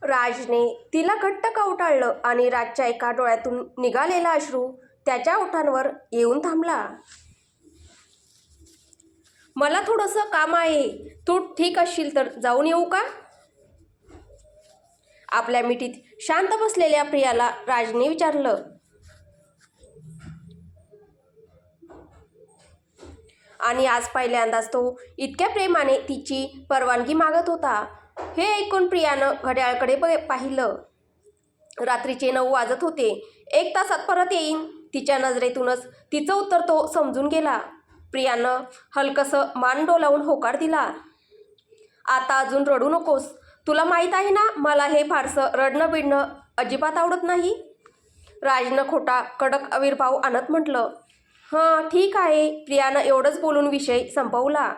राजने तिला घट्ट कवटाळलं आणि राजच्या एका डोळ्यातून निघालेला अश्रू त्याच्या ओठांवर येऊन थांबला. मला थोडंसं काम आहे, तू ठीक असशील तर जाऊन येऊ का? आपल्या मिठीत शांत बसलेल्या प्रियाला राजने विचारलं. आणि आज पहिल्यांदाच तो इतक्या प्रेमाने तिची परवानगी मागत होता. हे ऐकून प्रियानं घड्याळकडे पाहिलं. रात्रीचे 9 वाजत होते. 1 तासात परत येईन. तिच्या नजरेतूनच तिचं उत्तर तो समजून गेला. प्रियानं हलकसं मान डोलावून होकार दिला. आता अजून रडू नकोस. तुला माहीत आहे ना, मला हे फारसं रडणं बिडणं अजिबात आवडत नाही. राजनं खोटा कडक आविर्भाव आणत म्हटलं. हां ठीक आहे. प्रियानं एवढंच बोलून विषय संपवला.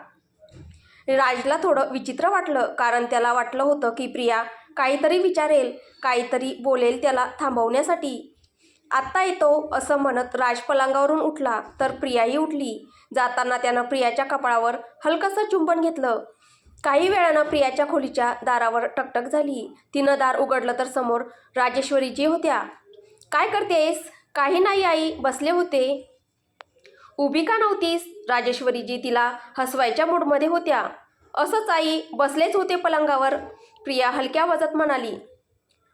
राजला थोडं विचित्र वाटलं, कारण त्याला वाटलं होतं की प्रिया काहीतरी विचारेल, काहीतरी बोलेल त्याला थांबवण्यासाठी. आत्ता येतो असं म्हणत राज पलंगावरून उठला तर प्रियाही उठली. जाताना त्यानं प्रियाच्या कपाळावर हलकसं चुंबन घेतलं. काही वेळानं प्रियाच्या खोलीच्या दारावर टकटक झाली. तिनं दार उघडलं तर समोर राजेश्वरीजी होत्या. काय करतेस? काही नाही आई, बसले होते. उभी का नव्हतीस? राजेश्वरीजी तिला हसवायच्या मूडमध्ये होत्या. असंच आई, बसलेच होते पलंगावर. प्रिया हलक्या आवाजात म्हणाली.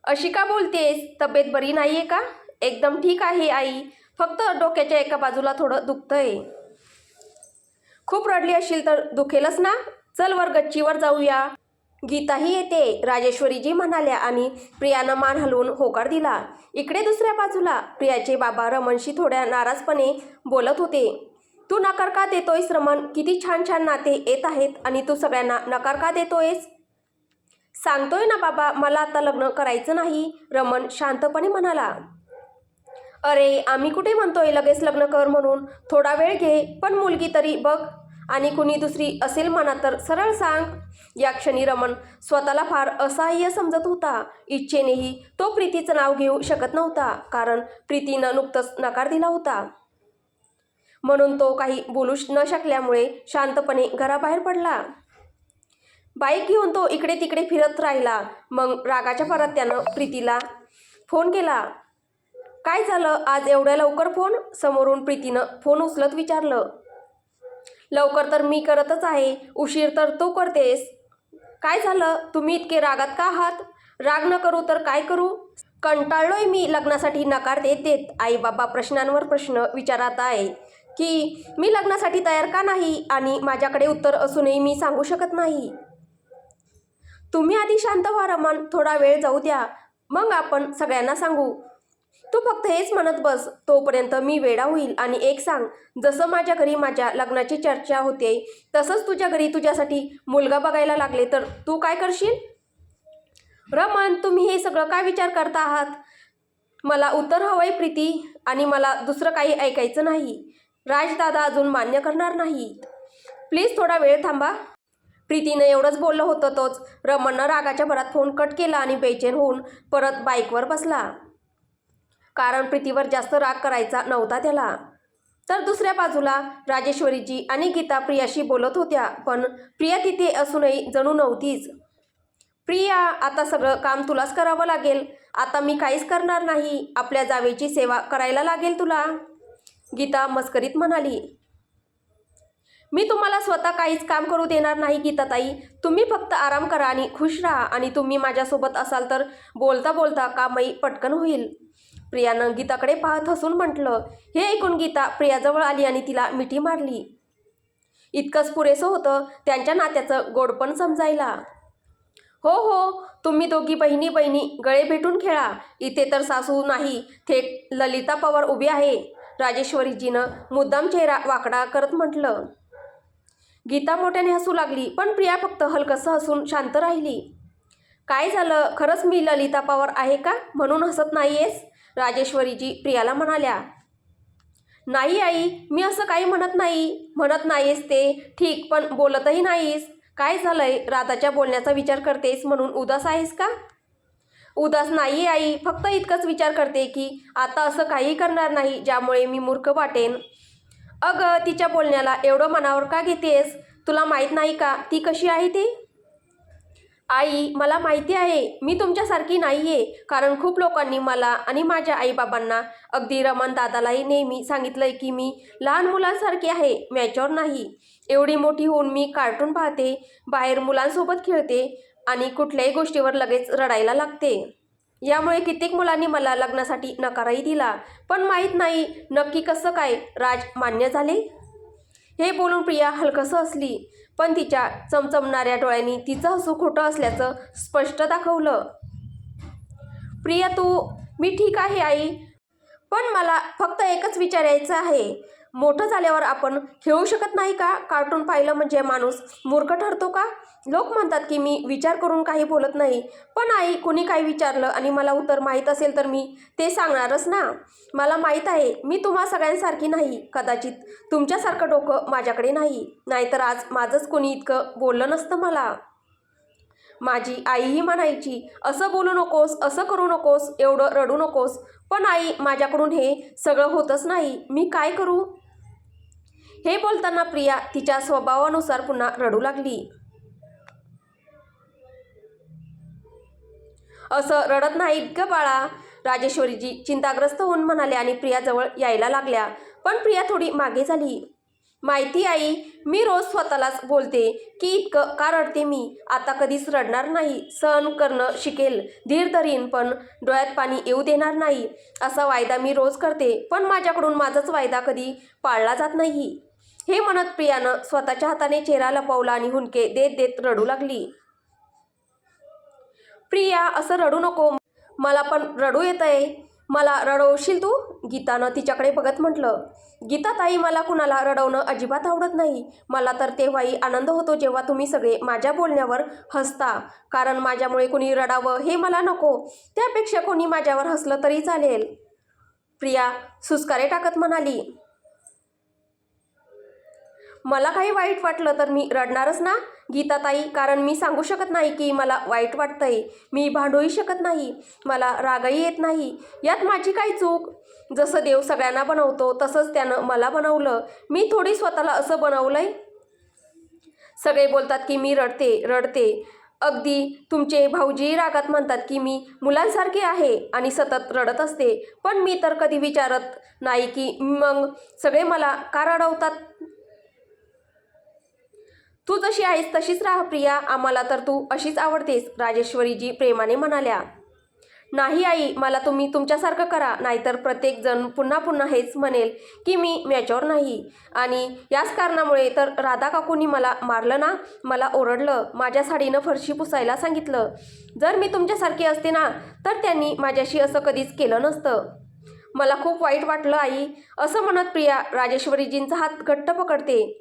अशी का बोलतेस? तब्येत बरी नाही आहे का? एकदम ठीक आहे आई, फक्त डोक्याच्या एका बाजूला थोडं दुखतंय. खूप रडली असशील तर दुखेलच ना. चल वर गच्चीवर जाऊया. गीताही येते, राजेश्वरीजी म्हणाल्या आणि प्रियानं मान हलवून होकार दिला. इकडे दुसऱ्या बाजूला प्रियाचे बाबा रमणशी थोड्या नाराजपणे बोलत होते. तू नकार का देतोयस रमण? किती छान छान नाते येत आहेत आणि तू सगळ्यांना नकार का देतोयस? सांगतोय ना बाबा, मला आता लग्न करायचं नाही, रमण शांतपणे म्हणाला. अरे आम्ही कुठे म्हणतोय लगेच लग्न कर म्हणून. थोडा वेळ घे, पण मुलगी तरी बघ. आणि कुणी दुसरी असेल म्हणा तर सरळ सांग. या क्षणी रमण स्वतःला फार असहाय्य समजत होता. इच्छेनेही तो प्रीतीचं नाव घेऊ शकत नव्हता, कारण प्रीतीनं नुकतंच नकार दिला होता. म्हणून तो काही बोलू न शकल्यामुळे शांतपणे घराबाहेर पडला. बाईक घेऊन तो इकडे तिकडे फिरत राहिला. मग रागाच्या भरात त्यानं प्रीतीला फोन केला. काय झालं आज एवढ्या लवकर फोन? समोरून प्रीतीनं फोन उचलत विचारलं. लवकर तर मी करतच आहे, उशीर तर तू करतेस. काय झालं? तुम्ही इतके रागात का आहात? राग न करू तर काय करू? कंटाळलोय मी लग्नासाठी नकार देत देत. आई बाबा प्रश्नांवर प्रश्न विचारत आहे की मी लग्नासाठी तयार का नाही, आणि माझ्याकडे उत्तर असूनही मी सांगू शकत नाही. तुम्ही आधी शांत व्हा रमण, थोडा वेळ जाऊ द्या, मग आपण सगळ्यांना सांगू. तू फक्त हेच म्हणत बस, तोपर्यंत मी वेडा होईल. आणि एक सांग, जसं माझ्या घरी माझ्या लग्नाची चर्चा होते तसंच तुझ्या घरी तुझ्यासाठी मुलगा बघायला लागले तर तू काय करशील? रमण, तुम्ही हे सगळं काय विचार करता आहात? मला उत्तर हवंय प्रीती, आणि मला दुसरं काही ऐकायचं नाही. राजदादा अजून मान्य करणार नाहीत. प्लीज थोडा वेळ थांबा. प्रीतीनं एवढंच बोललं होतं तोच रमणनं रागाच्या भरात फोन कट केला आणि बेचैन होऊन परत बाईकवर बसला, कारण प्रीतीवर जास्त राग करायचा नव्हता त्याला. तर दुसऱ्या बाजूला राजेश्वरीजी आणि गीता प्रियाशी बोलत होत्या, पण प्रिया तिथे असूनही जणू नव्हतीच. प्रिया, आता सगळं काम तुलाच करावं लागेल. आता मी काहीच करणार नाही. आपल्या जावेची सेवा करायला लागेल तुला, गीता मस्करीत म्हणाली. मी तुम्हाला स्वतः काहीच काम करू देणार नाही गीताताई. तुम्ही फक्त आराम करा आणि खुश राहा, आणि तुम्ही माझ्यासोबत असाल तर बोलता बोलता कामही पटकन होईल, प्रियानं गीताकडे पाहत हसून म्हटलं. हे ऐकून गीता प्रियाजवळ आली आणि तिला मिठी मारली. इतकंच पुरेसं होतं त्यांच्या नात्याचं गोडपण समजायला. हो हो, तुम्ही दोघी बहिणी बहिणी गळे भेटून खेळा. इथे तर सासू नाही, थेट ललिता पवार उभी आहे, राजेश्वरीजीनं मुद्दाम चेहरा वाकडा करत म्हटलं. गीता मोठ्याने हसू लागली, पण प्रिया फक्त हलकसं हसून शांत राहिली. काय झालं? खरंच मी ललिता पवार आहे का म्हणून हसत नाहीयेस? राजेश्वरीजी प्रियाला म्हणाल्या. नाही आई, मी असं काही म्हणत नाहीयेस ते ठीक, पण बोलतही नाहीस. काय झालंय? राधाच्या बोलण्याचा विचार करतेस म्हणून उदास आहेस का? उदास नाही आई, फक्त इतकंच विचार करते की आता असं काही करणार नाही ज्यामुळे मी मूर्ख वाटेन. अगं, तिच्या बोलण्याला एवढं मनावर का घेतेस? तुला माहीत नाही का ती कशी आहे ते? आई, मला माहिती आहे मी तुमच्यासारखी नाही आहे, कारण खूप लोकांनी मला आणि माझ्या आईबाबांना, अगदी रमण दादालाही नेहमी सांगितलंय की मी लहान मुलांसारखी आहे, मॅच्युअर नाही. एवढी मोठी होऊन मी कार्टून पाहते, बाहेर मुलांसोबत खेळते आणि कुठल्याही गोष्टीवर लगेच रडायला लागते. यामुळे कित्येक मुलांनी मला लग्नासाठी नकारही दिला, पण माहीत नाही नक्की कसं काय राज मान्य झाले. हे बोलून प्रिया हलकसं हसली, पण तिच्या चमचमणाऱ्या डोळ्यांनी तिचं हसू खोटं असल्याचं स्पष्ट दाखवलं. प्रिया मी ठीक आहे आई, पण मला फक्त एकच विचारायचं आहे, मोठं झाल्यावर आपण खेळू शकत नाही का? कार्टून पाहिलं म्हणजे माणूस मूर्ख ठरतो का? लोक म्हणतात की मी विचार करून काही बोलत नाही, पण आई, कुणी काही विचारलं आणि मला उत्तर माहीत असेल तर मी ते सांगणारच ना. मला माहीत आहे मी तुम्हा सगळ्यांसारखी नाही, कदाचित तुमच्यासारखं डोकं माझ्याकडे नाही, नाहीतर आज माझंच कोणी इतकं बोललं नसतं मला. माझी आईही म्हणायची, असं बोलू नकोस, असं करू नकोस, एवढं रडू नकोस, पण आई, माझ्याकडून हे सगळं होतच नाही, मी काय करू? हे बोलताना प्रिया तिच्या स्वभावानुसार पुन्हा रडू लागली. असं रडत नाहीत ग बाळा, राजेश्वरीजी चिंताग्रस्त होऊन म्हणाल्या आणि प्रियाजवळ यायला लागल्या, पण प्रिया थोडी मागे झाली. माहिती आई, मी रोज स्वतःलाच बोलते की इतकं का रडते मी, आता कधीच रडणार नाही, सहन करणं शिकेल, धीर धरीन, पण डोळ्यात पाणी येऊ देणार नाही, असा वायदा मी रोज करते, पण माझ्याकडून माझाच वायदा कधी पाळला जात नाही. हे म्हणत प्रियानं स्वतःच्या हाताने चेहरा लपवला आणि हुंदके देत देत रडू लागली. प्रिया, असं रडू नको, मला पण रडू येतंय, मला रडवशील तू? गीतानं तिच्याकडे बघत म्हटलं. गीताताई, मला कुणाला रडवणं अजिबात आवडत नाही, मला तर तेव्हाही आनंद होतो जेव्हा तुम्ही सगळे माझ्या बोलण्यावर हसता, कारण माझ्यामुळे कुणी रडावं हे मला नको, त्यापेक्षा कोणी माझ्यावर हसलं तरी चालेल. प्रिया सुस्कारे टाकत म्हणाली. मला काही वाईट वाटलं तर मी रडणारच ना गीताताई, कारण मी सांगू शकत नाही की मला वाईट वाटतंय, मी भांडूही शकत नाही, मला रागही येत नाही, यात माझी काही चूक? जसं देव सगळ्यांना बनवतो तसंच त्यानं मला बनवलं, मी थोडी स्वतःला असं बनवलंय? सगळे बोलतात की मी रडते, अगदी तुमचे भाऊजी रागात म्हणतात की मी मुलांसारखे आहे आणि सतत रडत असते, पण मी तर कधी विचारत नाही की मग सगळे मला का रडवतात. तू जशी आहेस तशीच राहा प्रिया, आम्हाला तर तू अशीच आवडतेस, राजेश्वरीजी प्रेमाने म्हणाल्या. नाही आई, मला तुम्ही तुमच्यासारखं करा, नाहीतर प्रत्येकजण पुन्हा पुन्हा हेच म्हणेल की मी मॅच्युअर नाही, आणि याच कारणामुळे तर राधा काकूंनी मला मारलं ना, मला ओरडलं, माझ्या साडीनं फरशी पुसायला सांगितलं. जर मी तुमच्यासारखी असते ना तर त्यांनी माझ्याशी असं कधीच केलं नसतं. मला खूप वाईट वाटलं आई, असं म्हणत प्रिया राजेश्वरीजींचा हात घट्ट पकडते.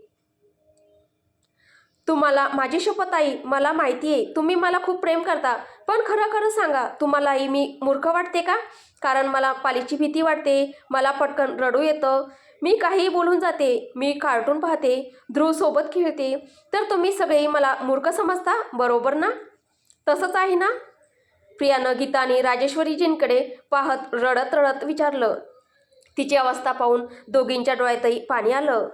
तुम्हाला माझी शपथ आई, मला माहिती आहे तुम्ही मला खूप प्रेम करता, पण खरं खरं सांगा, तुम्हालाही मी मूर्ख वाटते का? कारण मला पालीची भीती वाटते, मला पटकन रडू येतं, मी काहीही बोलून जाते, मी कार्टून पाहते, ध्रुवसोबत खेळते, तर तुम्ही सगळेही मला मूर्ख समजता, बरोबर ना? तसंच आहे ना? प्रियानं गीता आणि राजेश्वरीजींकडे पाहत रडत रडत विचारलं. तिची अवस्था पाहून दोघींच्या डोळ्यातही पाणी आलं.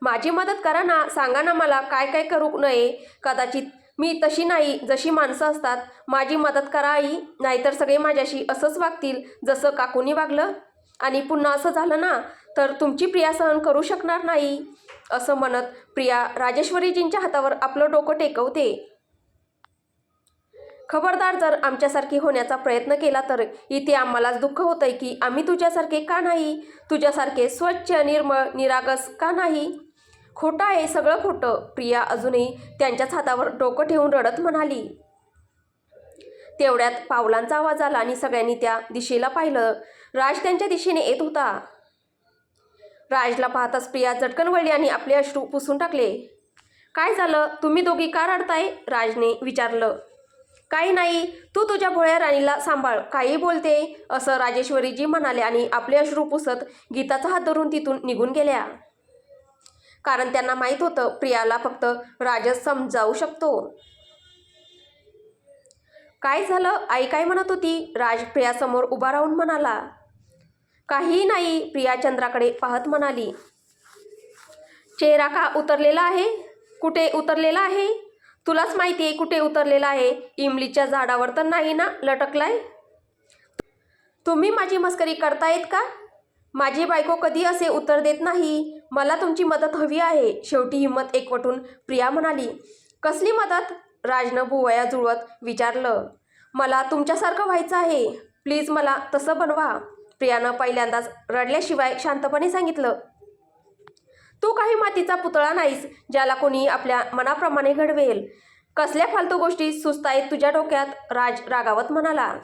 माझी मदत करा ना, सांगा ना मला काय काय करू नये, कदाचित मी तशी नाही जशी माणसं असतात, माझी मदत करा आई, नाहीतर सगळे माझ्याशी असंच वागतील जसं काकूनी वागलं, आणि पुन्हा असं झालं ना तर तुमची प्रिया सहन करू शकणार नाही. असं म्हणत प्रिया राजेश्वरीजींच्या हातावर आपलं डोकं टेकवते. खबरदार, जर आमच्यासारखी होण्याचा प्रयत्न केला तर इथे आम्हालाच दुःख होतंय की आम्ही तुझ्यासारखे का नाही, तुझ्यासारखे स्वच्छ, निर्मळ, निरागस का नाही? खोटं आहे, सगळं खोटं, प्रिया अजूनही त्यांच्याच हातावर डोकं ठेवून रडत म्हणाली. तेवढ्यात पावलांचा आवाज आला आणि सगळ्यांनी त्या दिशेला पाहिलं. राज त्यांच्या दिशेने येत होता. राजला पाहताच प्रिया झटकन वळली आणि आपले अश्रू पुसून टाकले. काय झालं, तुम्ही दोघी का रडताय? राजने विचारलं. काही नाही, तू तुझ्या भोळ्या राणीला सांभाळ, काही बोलते, असं राजेश्वरीजी म्हणाले आणि आपले अश्रू पुसत गीताचा हात धरून तिथून निघून गेल्या. कारण त्यांना माहीत होतं प्रियाला फक्त राजच समजावू शकतो. काय झालं, आई काय म्हणत होती? राज प्रियासमोर उभा राहून म्हणाला. काही नाही, प्रिया चंद्राकडे पाहत म्हणाली. चेहरा का उतरलेला आहे? कुठे उतरलेला आहे? तुलाच माहिती आहे कुठे उतरलेला आहे. इमलीच्या झाडावर तर नाही ना लटकलाय. तुम्ही माझी मस्करी करतायत का? माझी बायको कधी असे उत्तर देत नाही. मला तुमची मदत हवी आहे. शेवटी हिंमत एकवटून प्रिया म्हणाली. कसली मदत? राजनं भुवया जुळवत विचारलं. मला तुमच्यासारखं व्हायचं आहे. प्लीज मला तसं बनवा. प्रियानं पहिल्यांदाच रडल्याशिवाय शांतपणे सांगितलं. तू काही मातीचा पुतळा नाहीस ज्याला कोणी आपल्या मनाप्रमाणे घडवेल. कसल्या फालतू गोष्टी सुचतायत तुझ्या डोक्यात? राज रागावत म्हणाला.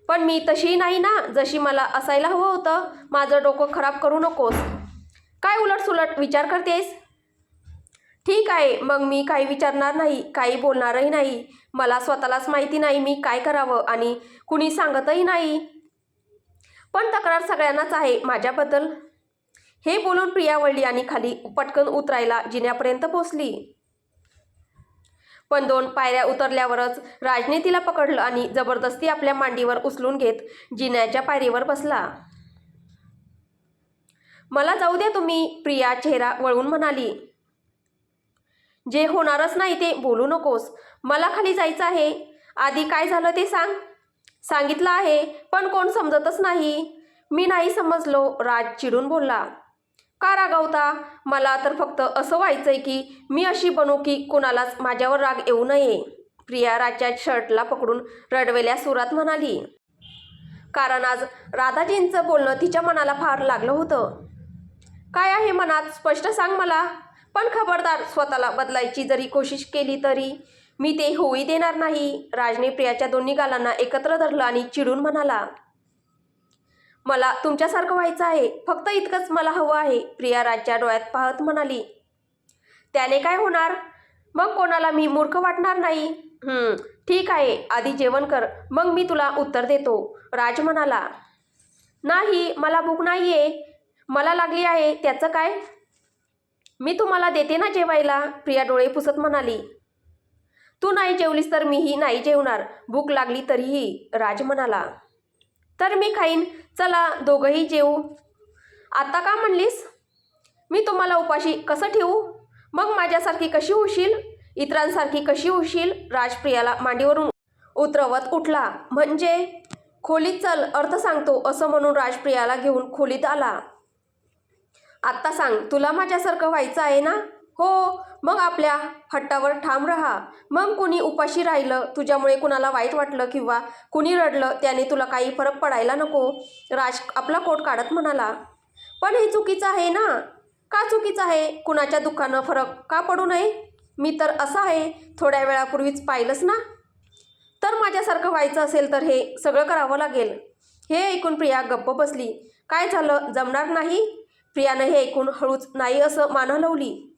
पण मी तशी नाही ना जशी मला असायला हवं होतं. माझं डोकं खराब करू नकोस. काय उलटसुलट विचार करतेस? ठीक आहे मग मी काही विचारणार नाही, काही बोलणारही नाही. मला स्वतःलाच माहिती नाही मी काय करावं आणि कुणी सांगतही नाही. पण तक्रार सगळ्यांनाच आहे माझ्याबद्दल. हे बोलून प्रिया वळली आणि खाली पटकन उतरायला जिन्यापर्यंत पोचली. पण 2 पायऱ्या उतरल्यावरच राजने तिला पकडलं आणि जबरदस्ती आपल्या मांडीवर उचलून घेत जिन्याच्या पायरीवर बसला. मला जाऊ द्या तुम्ही, प्रिया चेहरा वळवून म्हणाली. जे होणारच नाही ते बोलू नकोस. मला खाली जायचं आहे. आधी काय झालं ते सांग. सांगितलं आहे पण कोण समजतच नाही. मी नाही समजलो, राज चिडून बोलला. का रागावता? मला तर फक्त असं व्हायचंय की मी अशी बनू की कुणालाच माझ्यावर राग येऊ नये. प्रिया राजच्या शर्टला पकडून रडवेल्या सुरात म्हणाली. कारण आज राधाजींचं बोलणं तिच्या मनाला फार लागलं होतं. काय आहे मनात स्पष्ट सांग मला. पण खबरदार, स्वतःला बदलायची जरी कोशिश केली तरी मी ते होऊ देणार नाही. राजने प्रियाच्या दोन्ही गालांना एकत्र धरलं आणि चिडून म्हणाला. मला तुमच्यासारखं व्हायचं आहे. फक्त इतकंच मला हवं आहे. प्रिया राजच्या डोळ्यात पाहत म्हणाली. त्याने काय होणार? मग कोणाला मी मूर्ख वाटणार नाही. ठीक आहे, आधी जेवण कर मग मी तुला उत्तर देतो, राज म्हणाला. नाही, मला भूक नाहीये. मला लागली आहे. त्याचं काय? मी तुम्हाला देते ना जेवायला, प्रिया डोळे पुसत म्हणाली. तू नाही जेवलीस तर मीही नाही जेवणार. भूक लागली तरीही, राज म्हणाला. तर मी खाईन. चला दोघंही जेवू. आता का म्हणलीस? मी तुम्हाला उपाशी कसं ठेवू? मग माझ्यासारखी कशी होशील? इतरांसारखी कशी होशील? राज प्रियाला मांडीवरून उतरवत उठला. म्हणजे खोलीत चल, अर्थ सांगतो, असं म्हणून राज प्रियाला घेऊन खोलीत आला. आत्ता सांग, तुला माझ्यासारखं व्हायचं आहे ना? हो. मग आपल्या हट्टावर ठाम राहा. मग कुणी उपाशी राहिलं, तुझ्यामुळे कुणाला वाईट वाटलं किंवा कुणी रडलं, त्याने तुला काही फरक पडायला नको. राज आपला कोट काढत म्हणाला. पण हे चुकीचं आहे ना? का चुकीचं आहे? कुणाच्या दुःखानं फरक का पडू नये? मी तर असं आहे, थोड्या वेळापूर्वीच पाहिलंच ना. तर माझ्यासारखं व्हायचं असेल तर हे सगळं करावं लागेल. हे ऐकून प्रिया गप्प बसली. काय झालं, जमणार नाही? प्रियानं हे ऐकून हळूच नाही असं मान हलवली.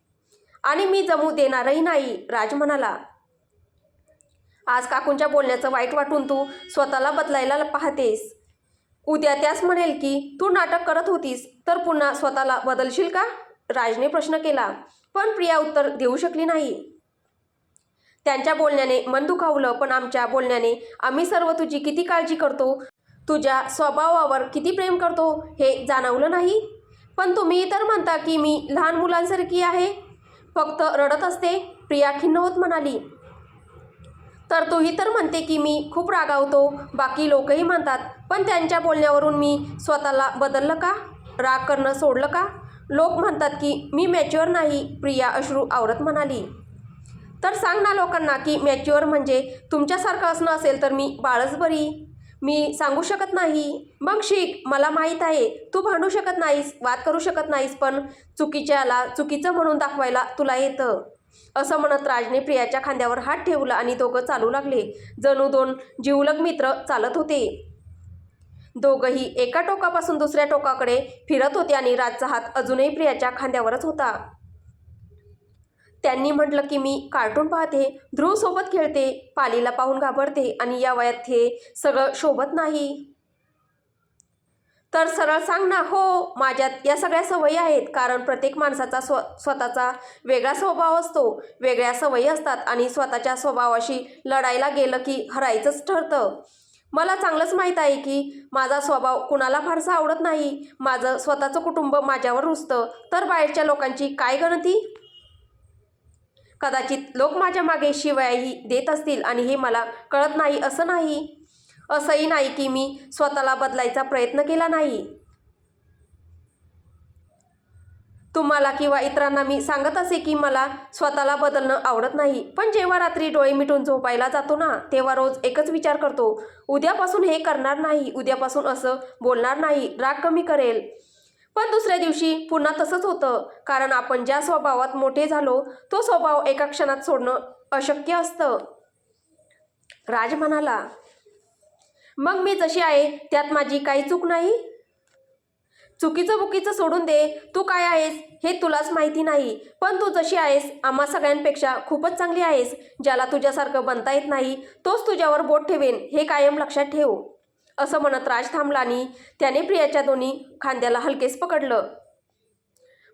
आणि मी जमू देणारही नाही, राज म्हणाला. आज काकूंच्या बोलण्याचं वाईट वाटून तू स्वतःला बदलायला पाहतेस. उद्या त्यास म्हणेल की तू नाटक करत होतीस, तर पुन्हा स्वतःला बदलशील का? राजने प्रश्न केला. पण प्रिया उत्तर देऊ शकली नाही. त्यांच्या बोलण्याने मन दुखावलं, पण आमच्या बोलण्याने आम्ही सर्व तुझी किती काळजी करतो, तुझ्या स्वभावावर किती प्रेम करतो हे जाणवलं नाही. पण तुम्ही तर म्हणता की मी लहान मुलांसारखी आहे, फक्त रडत असते, प्रिया खिन्न होत म्हणाली. तर तूही तर म्हणते की मी खूप रागावतो, बाकी लोकही म्हणतात. पण त्यांच्या बोलण्यावरून मी स्वतःला बदललं का? राग करणं सोडलं का? लोक म्हणतात की मी मॅच्युअर नाही, प्रिया अश्रू आवरत म्हणाली. तर सांग ना लोकांना की मॅच्युअर म्हणजे तुमच्यासारखं असणं असेल तर मी बाळच बरी. मी सांगू शकत नाही. मग शिक. मला माहीत आहे तू भांडू शकत नाहीस, वाद करू शकत नाहीस, पण चुकीच्याला चुकीचं म्हणून दाखवायला तुला येतं. असं म्हणत राजने प्रियाच्या खांद्यावर हात ठेवला आणि दोघं चालू लागले. जणू 2 जिवलग मित्र चालत होते. दोघंही एका टोकापासून दुसऱ्या टोकाकडे फिरत होते आणि राजचा हात अजूनही प्रियाच्या खांद्यावरच होता. त्यांनी म्हटलं की मी कार्टून पाहते, ध्रुवसोबत खेळते, पालीला पाहून घाबरते आणि या वयात हे सगळं शोभत नाही. तर सरळ सांग ना. हो, माझ्यात या सगळ्या सवयी आहेत. कारण प्रत्येक माणसाचा स्वतःचा वेगळा स्वभाव असतो, वेगळ्या सवयी असतात आणि स्वतःच्या स्वभावाशी लढायला गेलं की हरायचंच ठरतं. मला चांगलंच माहीत आहे की माझा स्वभाव कुणाला फारसा आवडत नाही. माझं स्वतःचं कुटुंब माझ्यावर रुसतं, तर बाहेरच्या लोकांची काय गणती. कदाचित लोक माझ्या मागे शिवायही देत असतील आणि हे मला कळत नाही असं नाही. असंही नाही की मी स्वतःला बदलायचा प्रयत्न केला नाही. तुम्हाला किंवा इतरांना मी सांगत असे की मला स्वतःला बदलणं आवडत नाही, पण जेव्हा रात्री डोळे मिटून झोपायला जातो ना, तेव्हा रोज एकच विचार करतो, उद्यापासून हे करणार नाही, उद्यापासून असं बोलणार नाही, राग कमी करेल. पण दुसऱ्या दिवशी पुन्हा तसंच होतं, कारण आपण ज्या स्वभावात मोठे झालो तो स्वभाव एका क्षणात सोडणं अशक्य असतं. राज म्हणाला, मग मी जशी आहे त्यात माझी काही चूक नाही? चुकीचं बुकीचं सोडून दे, तू काय आहेस हे तुलाच माहिती नाही, पण तू जशी आहेस आम्हा सगळ्यांपेक्षा खूपच चांगली आहेस. ज्याला तुझ्यासारखं बनता येत नाही तोच तुझ्यावर बोट ठेवेन, हे कायम लक्षात ठेव. असं म्हणत राज थांबला आणि त्याने प्रियाच्या दोन्ही खांद्याला हलकेच पकडलं.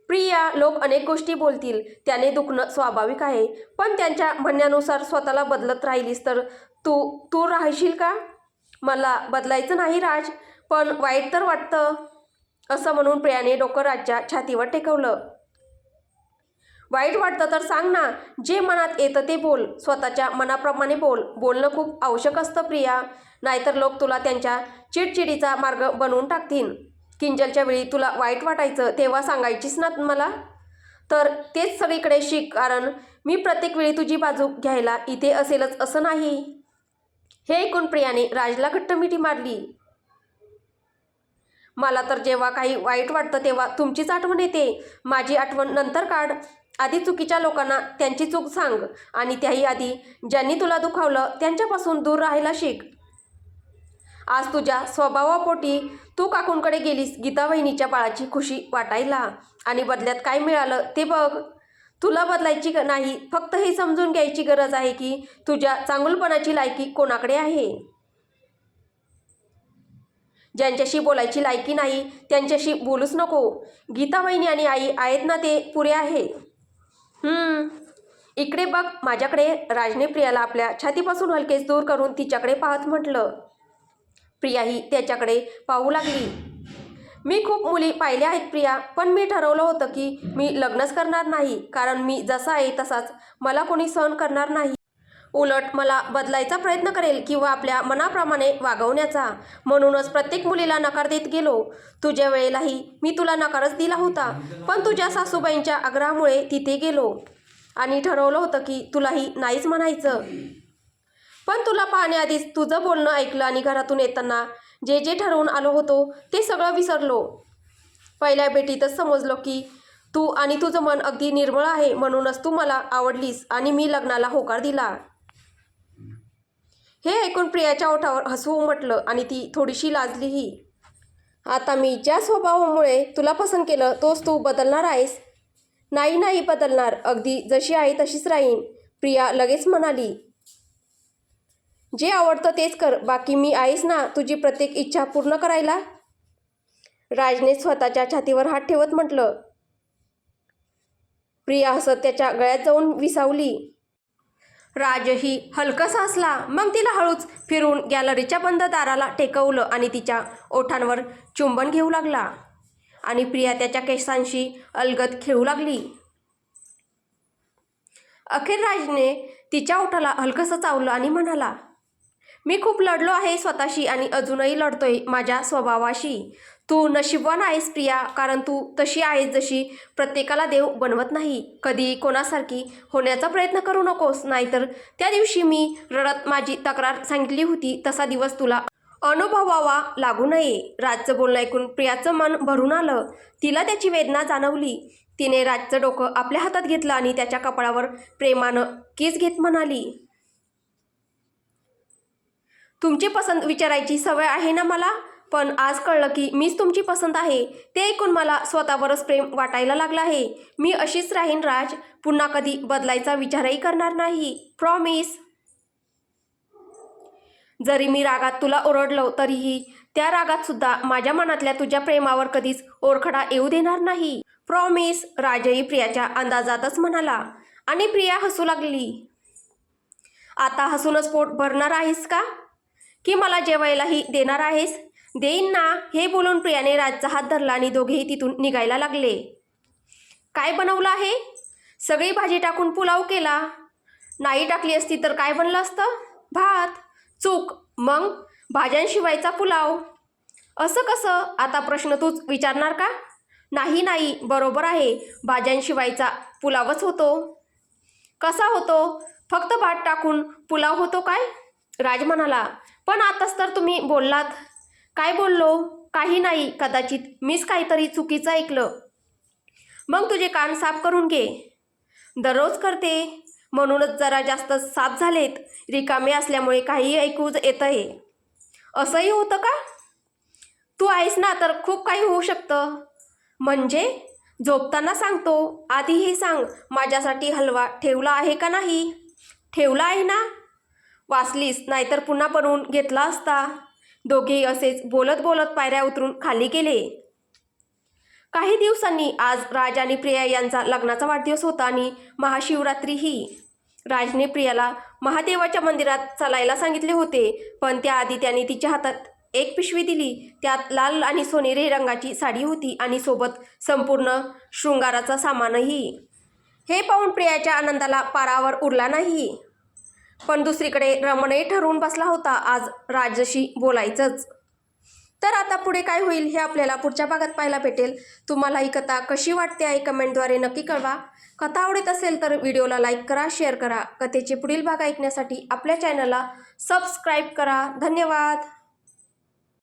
प्रिया, लोक अनेक गोष्टी बोलतील, त्याने दुखणं स्वाभाविक आहे, पण त्यांच्या म्हणण्यानुसार स्वतःला बदलत राहिलीस तर तू तू राहशील का? मला बदलायचं नाही राज, पण वाईट तर वाटतं. असं म्हणून प्रियाने डोकं राजच्या छातीवर टेकवलं. वाईट वाटतं तर सांग ना, जे मनात येतं ते बोल, स्वतःच्या मनाप्रमाणे बोल. बोलणं खूप आवश्यक असतं प्रिया, नाहीतर लोक तुला त्यांच्या चिडचिडीचा मार्ग बनवून टाकतील. किंजलच्या वेळी तुला वाईट वाटायचं तेव्हा सांगायचीस ना मला, तर तेच सगळीकडे शिक, कारण मी प्रत्येक वेळी तुझी बाजू घ्यायला इथे असेलच असं नाही. हे ऐकून प्रियाने राजला घट्ट मिठी मारली. मला तर जेव्हा काही वाईट वाटतं तेव्हा तुमचीच आठवण येते. माझी आठवण नंतर काढ. आधी चुकीच्या लोकांना त्यांची चूक सांग आणि त्याही आधी ज्यांनी तुला दुखावलं त्यांच्यापासून दूर राहायला शिक. आज तुझ्या स्वभावापोटी तू काकूंकडे गेलीस गीता वहिनीच्या बाळाची खुशी वाटायला, आणि बदल्यात काय मिळालं ते बघ. तुला बदलायची नाही, फक्त हे समजून घ्यायची गरज आहे की तुझ्या चांगुलपणाची लायकी कोणाकडे आहे. ज्यांच्याशी बोलायची लायकी नाही त्यांच्याशी बोलूच नको. गीता वहिनी आणि आई आहेत ना, ते पुरे आहे. इकडे बघ माझ्याकडे. राजने प्रियाला आपल्या छातीपासून हलकेच दूर करून तिच्याकडे पाहत म्हटलं. प्रियाही त्याच्याकडे पाहू लागली. मी खूप मुली पाहिल्या आहेत प्रिया, पण मी ठरवलं होतं की मी लग्नच करणार नाही, कारण मी जसा आहे तसाच मला कोणी सहन करणार नाही. उलट मला बदलायचा प्रयत्न करेल किंवा आपल्या मनाप्रमाणे वागवण्याचा. म्हणूनच प्रत्येक मुलीला नकार देत गेलो. तुझ्या वेळेलाही मी तुला नकारच दिला होता, पण तुझ्या सासूबाईंच्या आग्रहामुळे तिथे गेलो आणि ठरवलं होतं की तुलाही नाहीच म्हणायचं. पण तुला पाहण्याआधीच तुझं बोलणं ऐकलं आणि घरातून येताना जे जे ठरवून आलो होतो ते सगळं विसरलो. पहिल्या भेटीतच समजलो की तू आणि तुझं मन अगदी निर्मळ आहे, म्हणूनच तू मला आवडलीस आणि मी लग्नाला होकार दिला. हे ऐकून प्रियाच्या ओठावर हसू उमटलं आणि ती थोडीशी लाजलीही. आता मी ज्या स्वभावामुळे तुला पसंत केलं तोच तू बदलणार आहेस? नाही नाही बदलणार, अगदी जशी आहे तशीच राहीन, प्रिया लगेच म्हणाली. जे आवडतं तेच कर, बाकी मी आहेस ना तुझी प्रत्येक इच्छा पूर्ण करायला. राजने स्वतःच्या छातीवर हात ठेवत म्हटलं. प्रिया हसत त्याच्या गळ्यात जाऊन विसावली. राजही हलकासा हसला. मग तिला हळूच फिरून गॅलरीच्या बंद दाराला टेकवलं आणि तिच्या ओठांवर चुंबन घेऊ लागला आणि प्रिया त्याच्या केसांशी अलगद खेळू लागली. अखेर राजने तिच्या ओठाला हलकंसं चावलं आणि म्हणाला, मी खूप लढलो आहे स्वतःशी आणि अजूनही लढतोय माझ्या स्वभावाशी. तू नशीबवान आहेस प्रिया, कारण तू तशी आहेस जशी प्रत्येकाला देव बनवत नाही. कधी कोणासारखी होण्याचा प्रयत्न करू नकोस, नाहीतर त्या दिवशी मी रडत माझी तक्रार सांगितली होती तसा दिवस तुला अनुभवावा लागू नये. राजचं बोलणं ऐकून प्रियाचं मन भरून आलं. तिला त्याची वेदना जाणवली. तिने राजचं डोकं आपल्या हातात घेतलं आणि त्याच्या कपाळावर प्रेमानं किस घेत म्हणाली, तुमची पसंत विचारायची सवय आहे ना मला, पण आज कळलं की मीच तुमची पसंत आहे. ते ऐकून मला स्वतःवरच प्रेम वाटायला लागलं आहे. मी अशीच राहीन राज, पुन्हा कधी बदलायचा विचारही करणार नाही, प्रॉमिस. जरी मी रागात तुला ओरडलो तरीही त्या रागात सुद्धा माझ्या मनातल्या तुझ्या प्रेमावर कधीच ओरखडा येऊ देणार नाही, प्रॉमिस. राजही प्रियाच्या अंदाजातच म्हणाला आणि प्रिया हसू लागली. आता हसूनच पोट भरणार आहेस का, की मला जेवायलाही देणार आहेस? देईन ना. हे बोलून प्रियाने राजचा हात धरला आणि दोघेही तिथून निघायला लागले. काय बनवलं आहे? सगळी भाजी टाकून पुलाव केला. नाही टाकली असती तर काय बनलं असतं? भात. चूक. मग भाज्यांशिवायचा पुलाव. असं कसं? आता प्रश्न तूच विचारणार का? नाही नाही, बरोबर आहे, भाज्यांशिवायचा पुलावच होतो. कसा होतो? फक्त भात टाकून पुलाव होतो काय? राज म्हणाला. पण आताच तर तुम्ही बोललात. काय बोललो? काही नाही, कदाचित मीच काहीतरी चुकीचं ऐकलं. मग तुझे कान साफ करून घे. दररोज करते म्हणूनच जरा जास्त साफ झालेत. रिकामे असल्यामुळे काही ऐकू येतंय. असंही होतं का? तू आहेस ना, तर खूप काही होऊ शकतं. म्हणजे? झोपताना सांगतो. आधी हे सांग, माझ्यासाठी हलवा ठेवला आहे का नाही? ठेवला आहे ना? वाचलीस, नाहीतर पुन्हा बनवून घेतला असता. दोघेही असेच बोलत बोलत पायऱ्या उतरून खाली गेले. काही दिवसांनी आज राज आणि प्रिया यांचा लग्नाचा वाढदिवस होता आणि महाशिवरात्रीही. राजने प्रियाला महादेवाच्या मंदिरात चालायला सांगितले होते, पण त्याआधी त्याने तिच्या हातात एक पिशवी दिली. त्यात लाल आणि सोनेरी रंगाची साडी होती आणि सोबत संपूर्ण शृंगाराचं सामानही. हे पाहून प्रियाच्या आनंदाला पारावर उरला नाही. पण दुसरीकडे रमणही ठरवून बसला होता आज राजशी बोलायचंच. तर आता पुढे काय होईल हे आपल्याला पुढच्या भागात पाहायला भेटेल. तुम्हाला ही कथा कशी वाटते आहे कमेंटद्वारे नक्की कळवा. कथा आवडत असेल तर व्हिडिओला लाईक करा, शेअर करा. कथेचे पुढील भाग ऐकण्यासाठी आपल्या चॅनलला सबस्क्राईब करा. धन्यवाद.